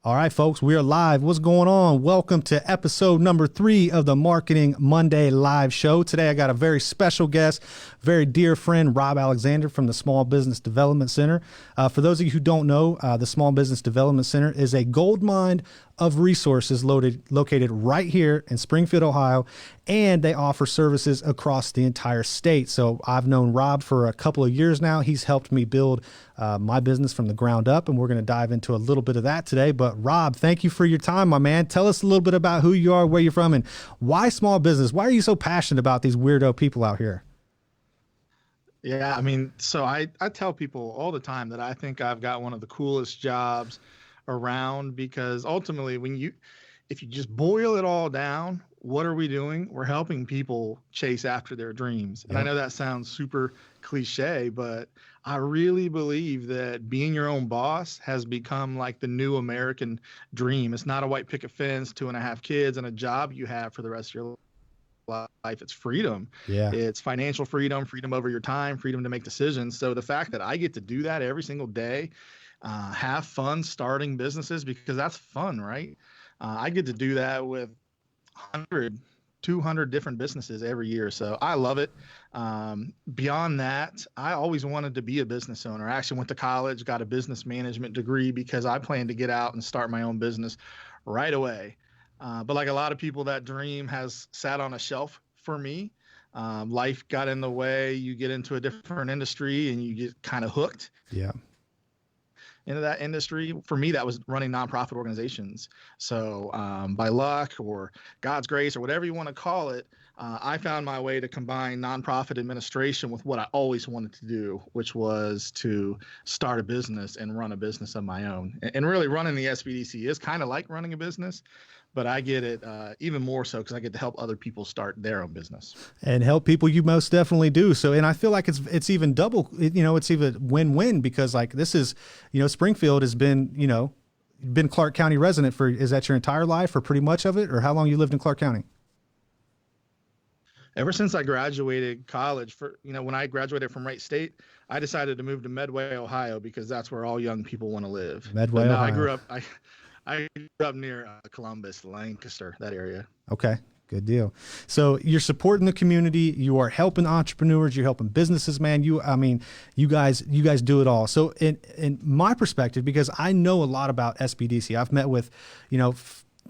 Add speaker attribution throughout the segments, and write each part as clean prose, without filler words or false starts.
Speaker 1: All right, folks, we are live. What's going on? Welcome to episode number 3 of the Marketing Monday live show. Today, I got a very special guest, very dear friend, Rob Alexander from the Small Business Development Center. For those of you who don't know, the Small Business Development Center is a gold mine of resources located right here in Springfield, Ohio, and they offer services across the entire state. So I've known Rob for a couple of years now. He's helped me build my business from the ground up, and we're going to dive into a little bit of that today. But Rob, thank you for your time, my man. Tell us a little bit about who you are, where you're from, and why small business? Why are you so passionate about these weirdo people out here?
Speaker 2: Yeah, I mean, so I tell people all the time that I think I've got one of the coolest jobs around because ultimately if you just boil it all down, what are we doing? We're helping people chase after their dreams. And I
Speaker 1: Yep.
Speaker 2: know that sounds super cliche, but I really believe that being your own boss has become like the new American dream. It's not a white picket fence, 2.5 kids, and a job you have for the rest of your life. It's freedom.
Speaker 1: Yeah.
Speaker 2: It's financial freedom, freedom over your time, freedom to make decisions. So the fact that I get to do that every single day, have fun starting businesses because that's fun, right? I get to do that with 100, 200 different businesses every year. So I love it. Beyond that, I always wanted to be a business owner. I actually went to college, got a business management degree because I planned to get out and start my own business right away. But like a lot of people, that dream has sat on a shelf for me. Life got in the way. You get into a different industry and you get kind of hooked
Speaker 1: Yeah.
Speaker 2: into that industry. For me, that was running nonprofit organizations. So by luck or God's grace or whatever you want to call it, I found my way to combine nonprofit administration with what I always wanted to do, which was to start a business and run a business of my own. And really running the SBDC is kind of like running a business, but I get it even more so because I get to help other people start their own business.
Speaker 1: And help people, you most definitely do. So, and I feel like it's even double, it's even win-win because like this is, Springfield has been, been Clark County resident is that your entire life or pretty much of it, or how long you lived in Clark County?
Speaker 2: Ever since I graduated college, when I graduated from Wright State, I decided to move to Medway, Ohio, because that's where all young people want to live.
Speaker 1: Medway,
Speaker 2: But no,
Speaker 1: Ohio.
Speaker 2: I grew up near Columbus, Lancaster, that area.
Speaker 1: Okay. Good deal. So you're supporting the community. You are helping entrepreneurs. You're helping businesses, man. You guys do it all. So in my perspective, because I know a lot about SBDC, I've met with,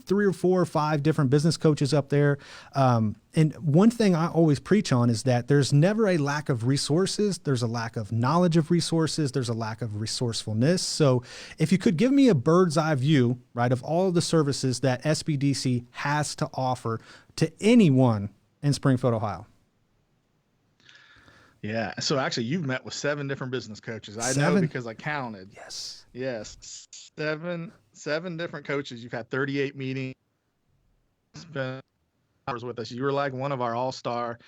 Speaker 1: 3 or 4 or 5 different business coaches up there. And one thing I always preach on is that there's never a lack of resources. There's a lack of knowledge of resources. There's a lack of resourcefulness. So if you could give me a bird's eye view, right, of all of the services that SBDC has to offer to anyone in Springfield, Ohio.
Speaker 2: Yeah. So actually, you've met with 7 different business coaches. I
Speaker 1: 7?
Speaker 2: know because I counted.
Speaker 1: Yes.
Speaker 2: Yes, seven different coaches. You've had 38 meetings, spent hours with us. You were like one of our all-star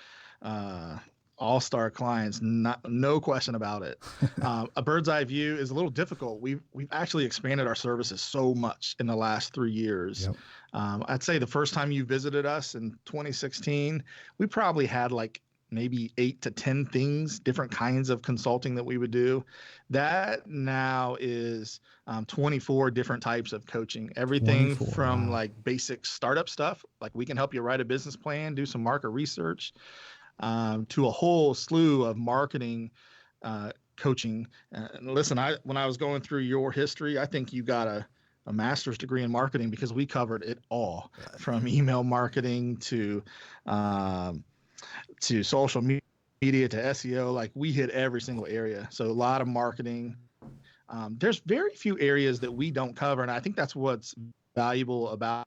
Speaker 2: clients, no question about it. A bird's eye view is a little difficult. We've actually expanded our services so much in the last 3 years.
Speaker 1: Yep.
Speaker 2: I'd say the first time you visited us in 2016, we probably had like maybe 8 to 10 things, different kinds of consulting that we would do. That now is 24 different types of coaching. Everything
Speaker 1: 24,
Speaker 2: from
Speaker 1: wow.
Speaker 2: like basic startup stuff, like we can help you write a business plan, do some market research, to a whole slew of marketing coaching. Listen, when I was going through your history, I think you got a master's degree in marketing because we covered it all, from email marketing to social media to SEO. Like we hit every single area. So a lot of marketing. There's very few areas that we don't cover. And I think that's what's valuable about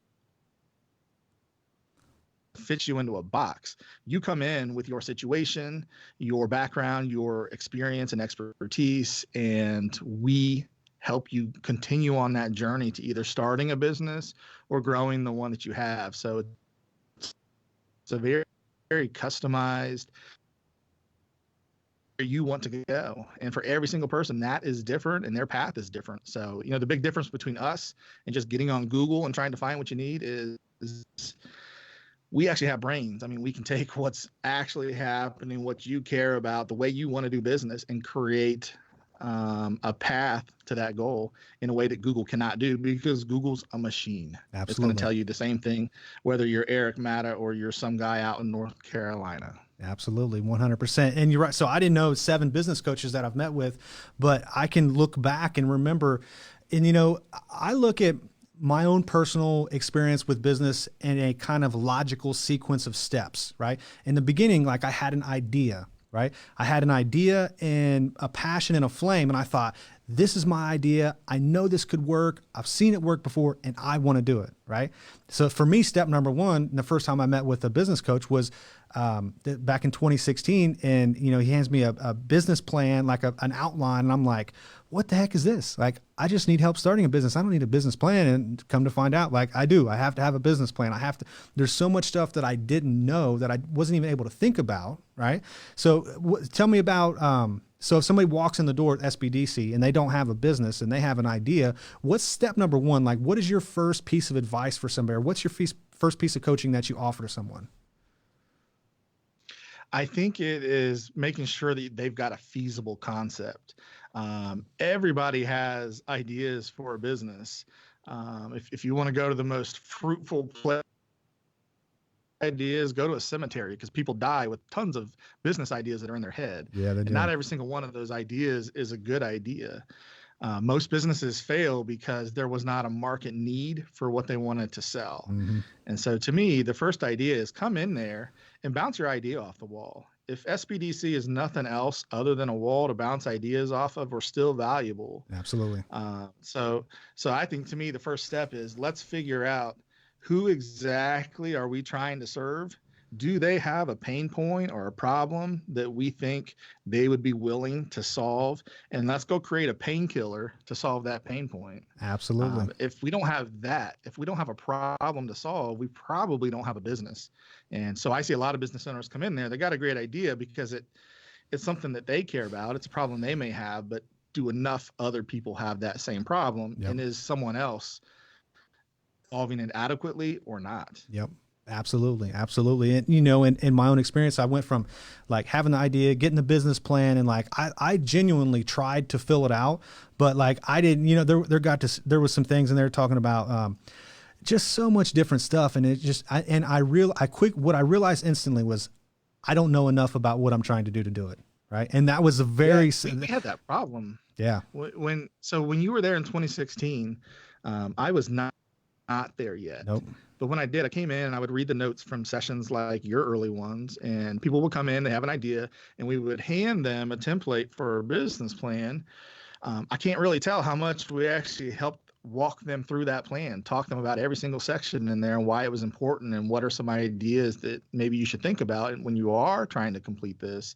Speaker 2: fits you into a box. You come in with your situation, your background, your experience and expertise, and we help you continue on that journey to either starting a business or growing the one that you have. So it's a very, very customized where you want to go. And for every single person, that is different and their path is different. So, the big difference between us and just getting on Google and trying to find what you need is we actually have brains. I mean, we can take what's actually happening, what you care about, the way you want to do business, and create a path to that goal in a way that Google cannot do, because Google's a machine.
Speaker 1: Absolutely.
Speaker 2: It's going to tell you the same thing, whether you're Eric Matta or you're some guy out in North Carolina.
Speaker 1: Absolutely, 100%. And you're right. So I didn't know 7 business coaches that I've met with, but I can look back and remember, and I look at my own personal experience with business in a kind of logical sequence of steps, right? In the beginning, like I had an idea, right? I had an idea and a passion and a flame, and I thought, this is my idea. I know this could work. I've seen it work before, and I want to do it, right? So for me, step number one, the first time I met with a business coach was back in 2016, and he hands me a business plan, like an outline, and I'm like, what the heck is this? Like, I just need help starting a business. I don't need a business plan. And come to find out, like I do. I have to have a business plan. There's so much stuff that I didn't know that I wasn't even able to think about, right? So tell me about, so if somebody walks in the door at SBDC and they don't have a business and they have an idea, what's step number one? Like, what is your first piece of advice for somebody? Or what's your first piece of coaching that you offer to someone?
Speaker 2: I think it is making sure that they've got a feasible concept. Everybody has ideas for a business. If you want to go to the most fruitful place, ideas, go to a cemetery, because people die with tons of business ideas that are in their head.
Speaker 1: Yeah, they do.
Speaker 2: And not every single one of those ideas is a good idea. Most businesses fail because there was not a market need for what they wanted to sell.
Speaker 1: Mm-hmm.
Speaker 2: And so to me, the first idea is come in there and bounce your idea off the wall. If SBDC is nothing else other than a wall to bounce ideas off of, we're still valuable.
Speaker 1: Absolutely.
Speaker 2: So I think, to me, the first step is let's figure out, who exactly are we trying to serve? Do they have a pain point or a problem that we think they would be willing to solve? And let's go create a painkiller to solve that pain point.
Speaker 1: Absolutely.
Speaker 2: If we don't have that, if we don't have a problem to solve, we probably don't have a business. And so I see a lot of business owners come in there. They got a great idea because it's something that they care about. It's a problem they may have, but do enough other people have that same problem?
Speaker 1: Yep.
Speaker 2: And is someone else solving it adequately or not?
Speaker 1: Yep. Absolutely. Absolutely. And, in my own experience, I went from like having the idea, getting the business plan, and like, I genuinely tried to fill it out, but like, I didn't, there was some things in there talking about, just so much different stuff. And it just, what I realized instantly was I don't know enough about what I'm trying to do it. Right. And that was a very,
Speaker 2: we had that problem.
Speaker 1: Yeah.
Speaker 2: When you were there in 2016, I was not there yet.
Speaker 1: Nope.
Speaker 2: But when I did, I came in and I would read the notes from sessions like your early ones, and people would come in, they have an idea, and we would hand them a template for a business plan. I can't really tell how much we actually helped walk them through that plan, talk them about every single section in there and why it was important and what are some ideas that maybe you should think about when you are trying to complete this.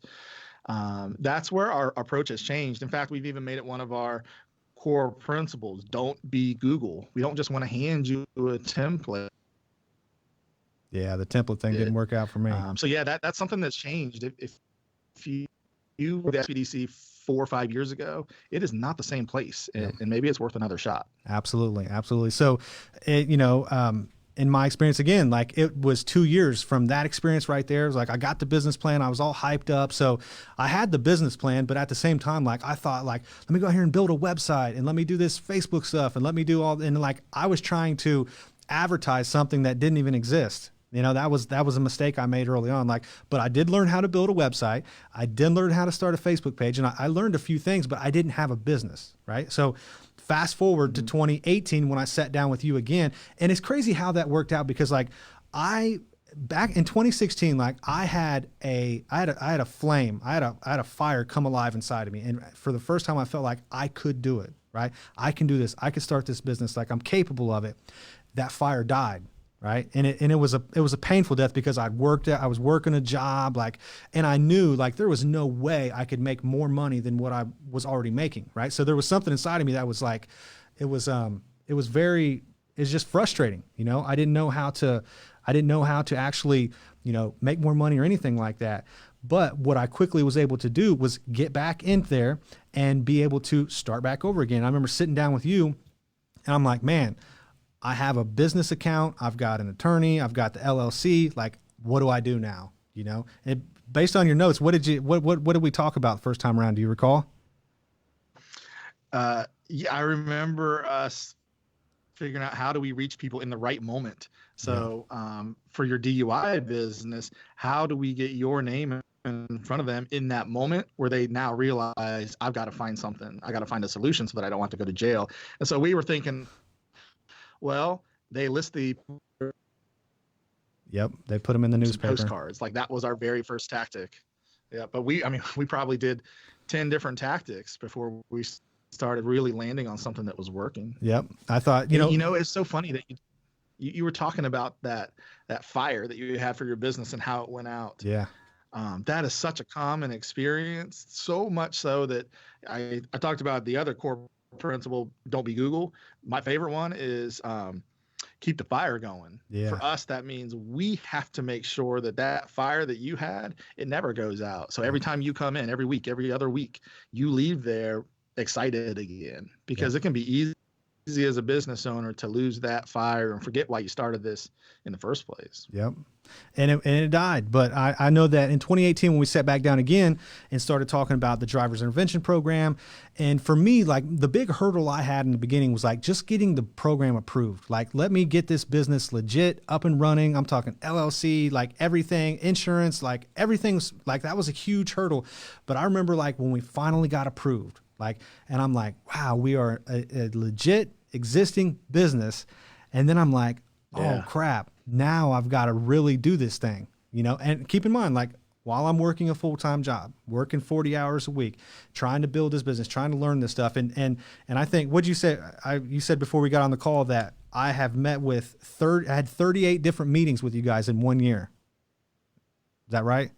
Speaker 2: That's where our approach has changed. In fact, we've even made it one of our core principles. Don't be Google. We don't just want to hand you a template.
Speaker 1: Yeah, the template thing didn't work out for me.
Speaker 2: So yeah, that's something that's changed. If you were the SBDC 4 or 5 years ago, it is not the same place, and maybe it's worth another shot.
Speaker 1: Absolutely, absolutely. So, in my experience, again, like it was 2 years from that experience right there. It was like I got the business plan, I was all hyped up. So I had the business plan, but at the same time, like I thought, like let me go here and build a website, and let me do this Facebook stuff, and let me do all. And like I was trying to advertise something that didn't even exist. That was a mistake I made early on. Like, but I did learn how to build a website. I did learn how to start a Facebook page, and I learned a few things, but I didn't have a business, right? So fast forward to 2018 when I sat down with you again, and it's crazy how that worked out, because like back in 2016, like I had a flame, I had a fire come alive inside of me, and for the first time I felt like I could do it, right? I can do this. I could start this business. Like I'm capable of it. That fire died. Right. And it was a painful death, because I was working a job, like, and I knew like there was no way I could make more money than what I was already making. Right. So there was something inside of me that was like, it was just frustrating. I didn't know how to actually, make more money or anything like that. But what I quickly was able to do was get back in there and be able to start back over again. I remember sitting down with you, and I'm like, man, I have a business account. I've got an attorney. I've got the LLC. Like, what do I do now? And based on your notes, what did we talk about the first time around? Do you recall?
Speaker 2: Yeah, I remember us figuring out how do we reach people in the right moment.
Speaker 1: Yeah.
Speaker 2: So for your DUI business, how do we get your name in front of them in that moment where they now realize I've got to find something, I got to find a solution so that I don't have to go to jail. And so we were thinking, well, they list the
Speaker 1: Yep. They put them in the newspaper.
Speaker 2: postcards. Like that was our very first tactic. Yeah, but I mean, we probably did 10 different tactics before we started really landing on something that was working.
Speaker 1: Yep. I thought,
Speaker 2: It's so funny that you were talking about that fire that you had for your business and how it went out.
Speaker 1: yeah.
Speaker 2: That is such a common experience, so much so that I talked about the other core principle, don't be Google. My favorite one is keep the fire going.
Speaker 1: Yeah.
Speaker 2: For us, that means we have to make sure that fire that you had, it never goes out. So every time you come in, every week, every other week, you leave there excited again, because it can be easy as a business owner to lose that fire and forget why you started this in the first place.
Speaker 1: Yep. And it died. But I know that in 2018, when we sat back down again and started talking about the driver's intervention program, and for me, like the big hurdle I had in the beginning was like just getting the program approved. Like, let me get this business legit up and running. I'm talking LLC, like everything, insurance, like everything's like, that was a huge hurdle. But I remember like when we finally got approved, and I'm like, wow, we are a legit existing business. And then I'm like, oh crap, now I've got to really do this thing, and keep in mind, like while I'm working a full-time job, working 40 hours a week, trying to build this business, trying to learn this stuff. And I think, what'd you say? You said before we got on the call that I have met with I had 38 different meetings with you guys in 1 year. Is that right?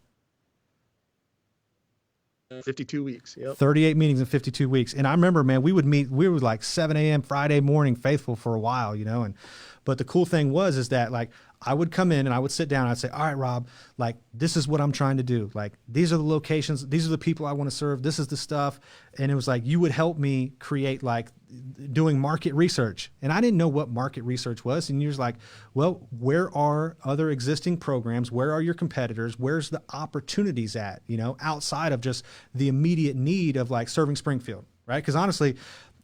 Speaker 2: 52 weeks. Yep.
Speaker 1: 38 meetings in 52 weeks. And I remember, man, we would like 7 a.m. Friday morning, faithful for a while, but the cool thing is that like I would come in and I would sit down and I'd say, all right, Rob, like this is what I'm trying to do. Like these are the locations, these are the people I want to serve. This is the stuff. And it was like, you would help me create like doing market research. And I didn't know what market research was. And you're just like, well, where are other existing programs? Where are your competitors? Where's the opportunities at, outside of just the immediate need of like serving Springfield, right? Because honestly,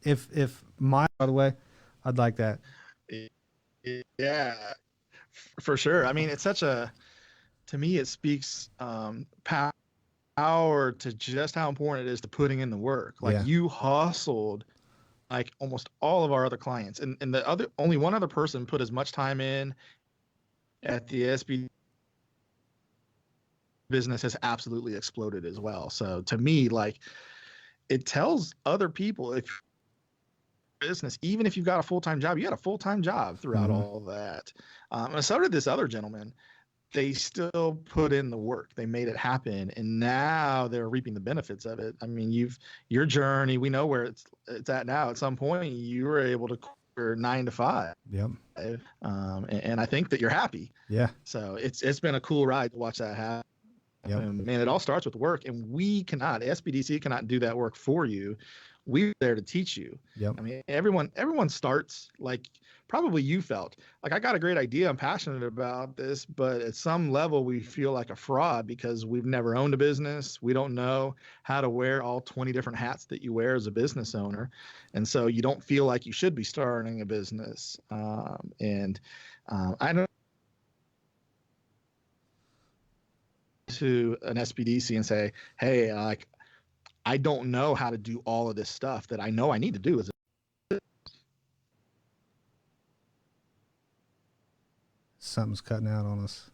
Speaker 1: by the way, I'd like that.
Speaker 2: Yeah, for sure. I mean, to me, it speaks power to just how important it is to putting in the work. Like you hustled like almost all of our other clients, and only one other person put as much time in at the SBD business has absolutely exploded as well. So to me, like it tells other people, if business, even if you've got a full-time job, you had a full-time job throughout all that. And so did this other gentleman. They still put in the work. They made it happen, and now they're reaping the benefits of it. I mean, your journey, we know where it's at now. At some point, you were able to career 9 to 5.
Speaker 1: Yep.
Speaker 2: And I think that you're happy.
Speaker 1: Yeah.
Speaker 2: So it's been a cool ride to watch that happen.
Speaker 1: Yep.
Speaker 2: Man, it all starts with work, and SBDC cannot do that work for you. We're there to teach you.
Speaker 1: Yep.
Speaker 2: I mean, everyone starts like probably you felt like, I got a great idea, I'm passionate about this, but at some level we feel like a fraud because we've never owned a business. We don't know how to wear all 20 different hats that you wear as a business owner. And so you don't feel like you should be starting a business. I don't to an SBDC and say, hey, like, I don't know how to do all of this stuff that I know I need to do as
Speaker 1: Something's cutting out on us.